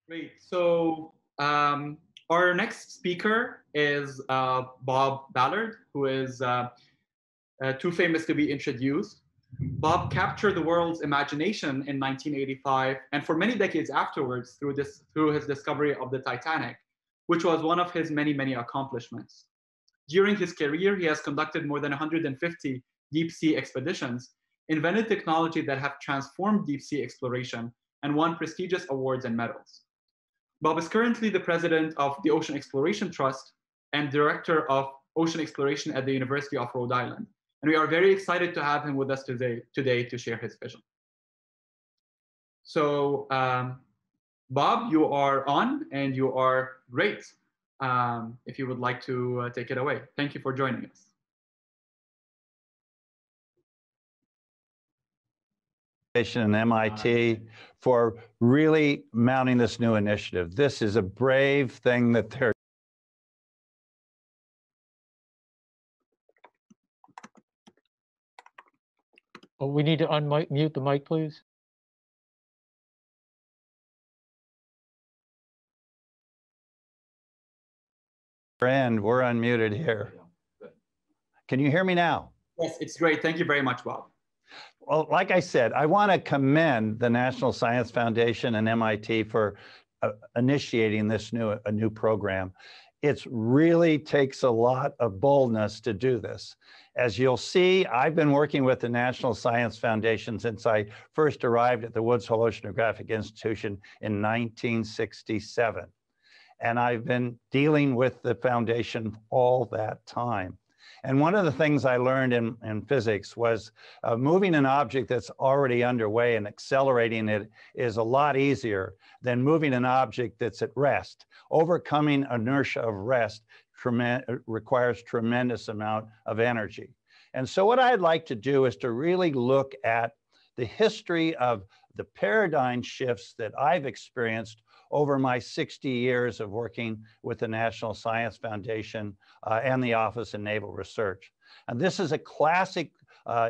Great. So our next speaker is Bob Ballard, who is too famous to be introduced. Bob captured the world's imagination in 1985 and for many decades afterwards through his discovery of the Titanic, which was one of his many, many accomplishments. During his career, he has conducted more than 150 deep sea expeditions, invented technology that have transformed deep sea exploration, and won prestigious awards and medals. Bob is currently the president of the Ocean Exploration Trust and director of ocean exploration at the University of Rhode Island. And we are very excited to have him with us today to share his vision. So, Bob, you are on and you are great. If you would like to take it away. Thank you for joining us. And MIT for really mounting this new initiative. This is a brave thing that they're Oh, we need to unmute the mic, please. And we're unmuted here. Can you hear me now? Yes, it's great. Thank you very much, Bob. Well, like I said, I want to commend the National Science Foundation and MIT for initiating this new program. It really takes a lot of boldness to do this. As you'll see, I've been working with the National Science Foundation since I first arrived at the Woods Hole Oceanographic Institution in 1967. And I've been dealing with the foundation all that time. And one of the things I learned in physics was moving an object that's already underway and accelerating it is a lot easier than moving an object that's at rest. Overcoming inertia of rest requires tremendous amount of energy. And so what I'd like to do is to really look at the history of the paradigm shifts that I've experienced over my 60 years of working with the National Science Foundation and the Office of Naval Research. And this is a classic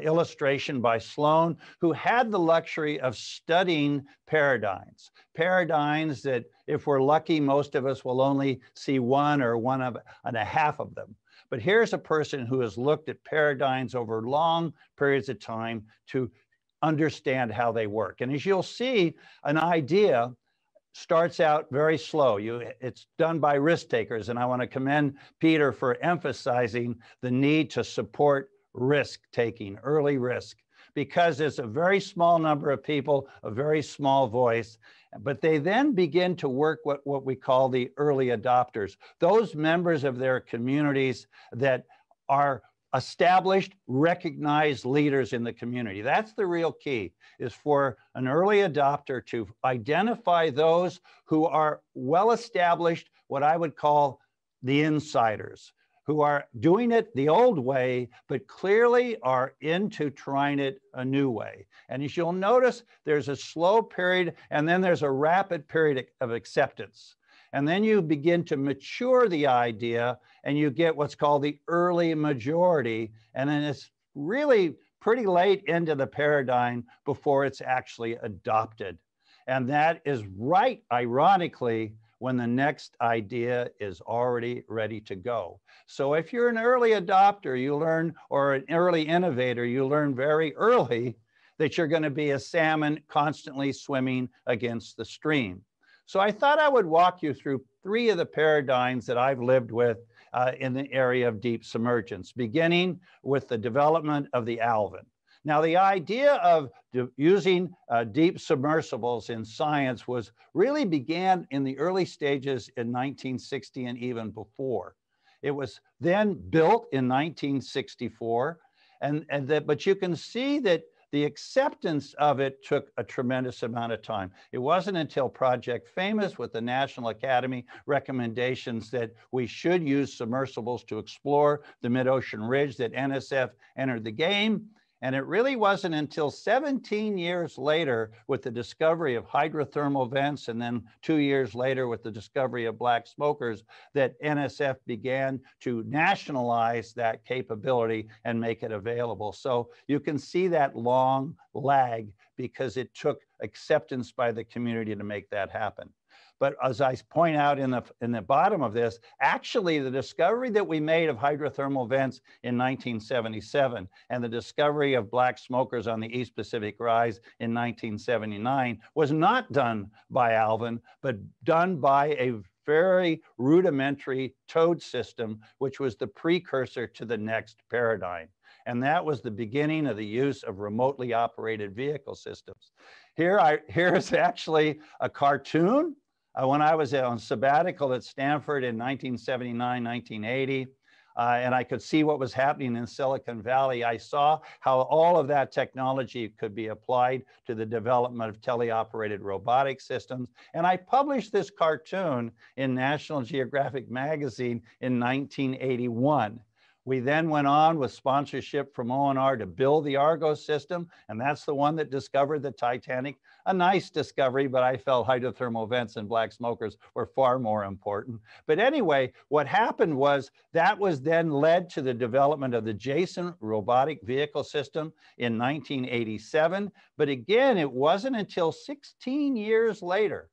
illustration by Sloan, who had the luxury of studying paradigms. Paradigms that, if we're lucky, most of us will only see one or one and a half of them. But here's a person who has looked at paradigms over long periods of time to understand how they work. And as you'll see, an idea starts out very slow. It's done by risk takers, and I want to commend Peter for emphasizing the need to support risk taking, early risk, because it's a very small number of people, a very small voice, but they then begin to work what we call the early adopters, those members of their communities that are established, recognized leaders in the community. That's the real key, is for an early adopter to identify those who are well established, what I would call the insiders, who are doing it the old way, but clearly are into trying it a new way. And as you'll notice, there's a slow period, and then there's a rapid period of acceptance. And then you begin to mature the idea, and you get what's called the early majority. And then it's really pretty late into the paradigm before it's actually adopted. And that is right, ironically, when the next idea is already ready to go. So if you're an early adopter, you learn, or an early innovator, you learn very early that you're going to be a salmon constantly swimming against the stream. So I thought I would walk you through 3 of the paradigms that I've lived with in the area of deep submergence, beginning with the development of the Alvin. Now, the idea of using deep submersibles in science really began in the early stages in 1960 and even before. It was then built in 1964, but you can see that the acceptance of it took a tremendous amount of time. It wasn't until Project Famous, with the National Academy recommendations that we should use submersibles to explore the mid-ocean ridge, that NSF entered the game. And it really wasn't until 17 years later, with the discovery of hydrothermal vents, and then 2 years later with the discovery of black smokers, that NSF began to nationalize that capability and make it available. So you can see that long lag, because it took acceptance by the community to make that happen. But as I point out in the bottom of this, actually the discovery that we made of hydrothermal vents in 1977 and the discovery of black smokers on the East Pacific Rise in 1979 was not done by Alvin, but done by a very rudimentary towed system, which was the precursor to the next paradigm. And that was the beginning of the use of remotely operated vehicle systems. Here's actually a cartoon when I was on sabbatical at Stanford in 1979, 1980. And I could see what was happening in Silicon Valley. I saw how all of that technology could be applied to the development of teleoperated robotic systems. And I published this cartoon in National Geographic magazine in 1981. We then went on with sponsorship from ONR to build the ARGO system, and that's the one that discovered the Titanic. A nice discovery, but I felt hydrothermal vents and black smokers were far more important. But anyway, what happened was that was then led to the development of the Jason robotic vehicle system in 1987. But again, it wasn't until 16 years later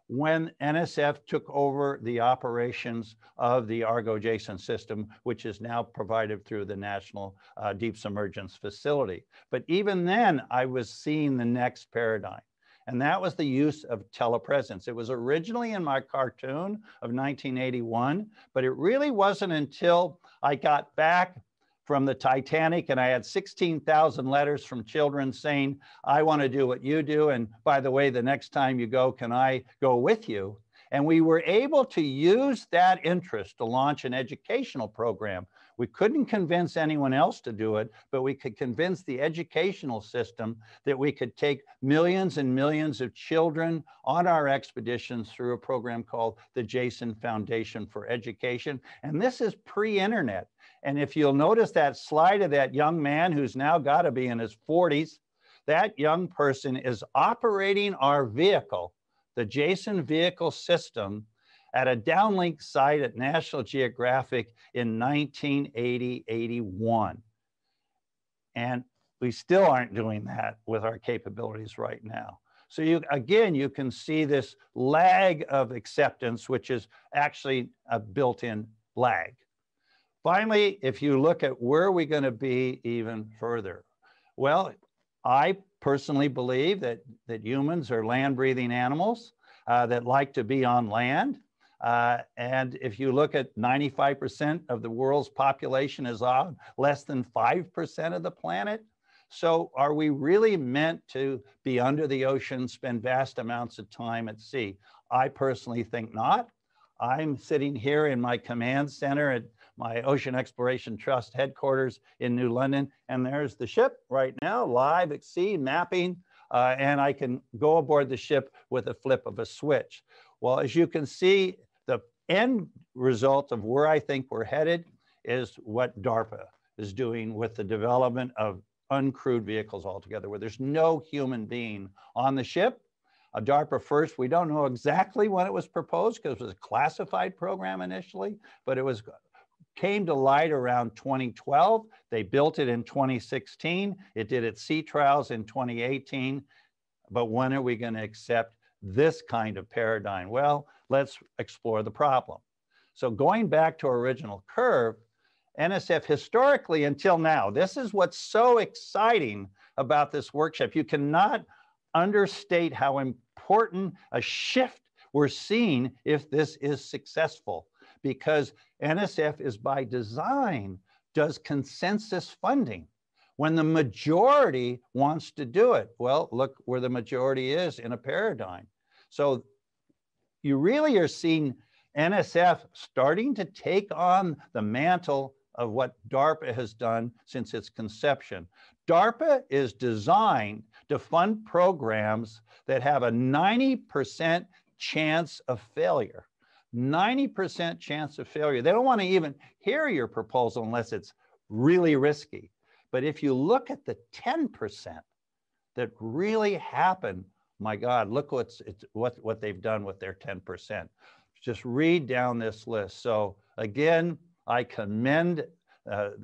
when NSF took over the operations of the ARGO Jason system, which is now provided through the National Deep Submergence Facility. But even then, I was seeing the next paradigm, and that was the use of telepresence. It was originally in my cartoon of 1981, but it really wasn't until I got back from the Titanic and I had 16,000 letters from children saying, I want to do what you do. And by the way, the next time you go, can I go with you? And we were able to use that interest to launch an educational program. We couldn't convince anyone else to do it, but we could convince the educational system that we could take millions and millions of children on our expeditions through a program called the Jason Foundation for Education. And this is pre-internet. And if you'll notice that slide of that young man who's now got to be in his 40s, that young person is operating our vehicle, the Jason vehicle system, at a downlink site at National Geographic in 1980-81. And we still aren't doing that with our capabilities right now. So again, you can see this lag of acceptance, which is actually a built-in lag. Finally, if you look at where are we going to be even further? Well, I personally believe that humans are land-breathing animals that like to be on land. And if you look at 95% of the world's population is on less than 5% of the planet. So are we really meant to be under the ocean, spend vast amounts of time at sea? I personally think not. I'm sitting here in my command center at my Ocean Exploration Trust headquarters in New London, and there's the ship right now, live at sea, mapping, and I can go aboard the ship with a flip of a switch. Well, as you can see, the end result of where I think we're headed is what DARPA is doing with the development of uncrewed vehicles altogether, where there's no human being on the ship. DARPA first, we don't know exactly when it was proposed because it was a classified program initially, but it came to light around 2012. They built it in 2016. It did its sea trials in 2018. But when are we going to accept this kind of paradigm? Well, let's explore the problem. So going back to our original curve, NSF historically until now, this is what's so exciting about this workshop. You cannot understate how important a shift we're seeing if this is successful, because NSF is by design does consensus funding. When the majority wants to do it, well, look where the majority is in a paradigm. So you really are seeing NSF starting to take on the mantle of what DARPA has done since its conception. DARPA is designed to fund programs that have a 90% chance of failure. 90% chance of failure. They don't want to even hear your proposal unless it's really risky. But if you look at the 10% that really happen, my God, look what they've done with their 10%. Just read down this list. So again, I commend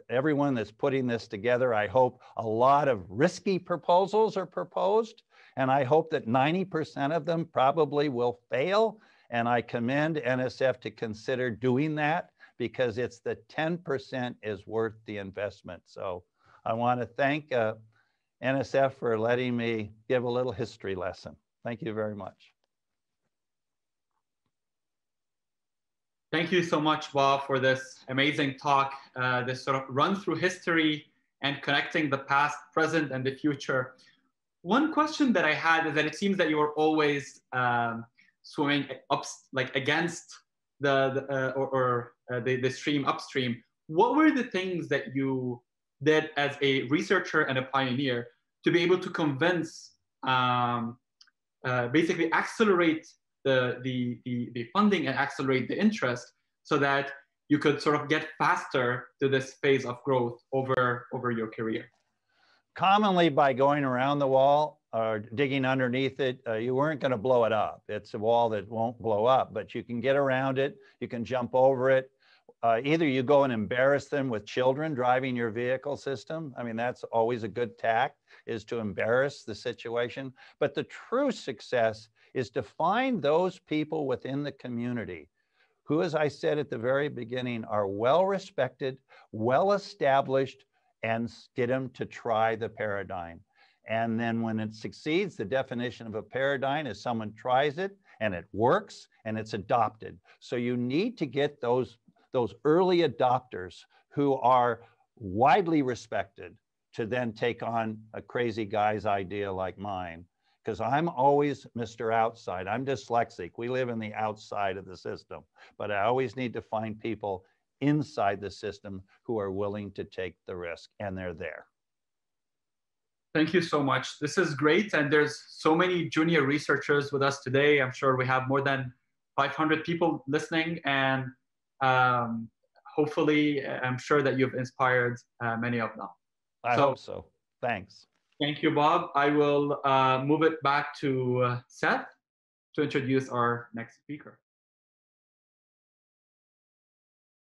everyone that's putting this together. I hope a lot of risky proposals are proposed. And I hope that 90% of them probably will fail. And I commend NSF to consider doing that, because it's the 10% is worth the investment. So I want to thank NSF for letting me give a little history lesson. Thank you very much. Thank you so much, Bob, for this amazing talk, this sort of run through history and connecting the past, present, and the future. One question that I had is that it seems that you were always swimming up, like against the stream upstream. What were the things that you did as a researcher and a pioneer to be able to convince, basically accelerate the funding and accelerate the interest so that you could sort of get faster to this phase of growth over your career? Commonly by going around the wall or digging underneath it. You weren't going to blow it up. It's a wall that won't blow up, but you can get around it. You can jump over it. Either you go and embarrass them with children driving your vehicle system. I mean, that's always a good tack, is to embarrass the situation. But the true success is to find those people within the community who, as I said at the very beginning, are well respected, well established, and get them to try the paradigm. And then when it succeeds, the definition of a paradigm is someone tries it and it works and it's adopted. So you need to get those early adopters who are widely respected to then take on a crazy guy's idea like mine. Because I'm always Mr. Outside. I'm dyslexic. We live in the outside of the system, but I always need to find people inside the system who are willing to take the risk, and they're there. Thank you so much. This is great. And there's so many junior researchers with us today. I'm sure we have more than 500 people listening, and hopefully, I'm sure that you've inspired many of them. I hope so. Thanks. Thank you, Bob. I will move it back to Seth to introduce our next speaker.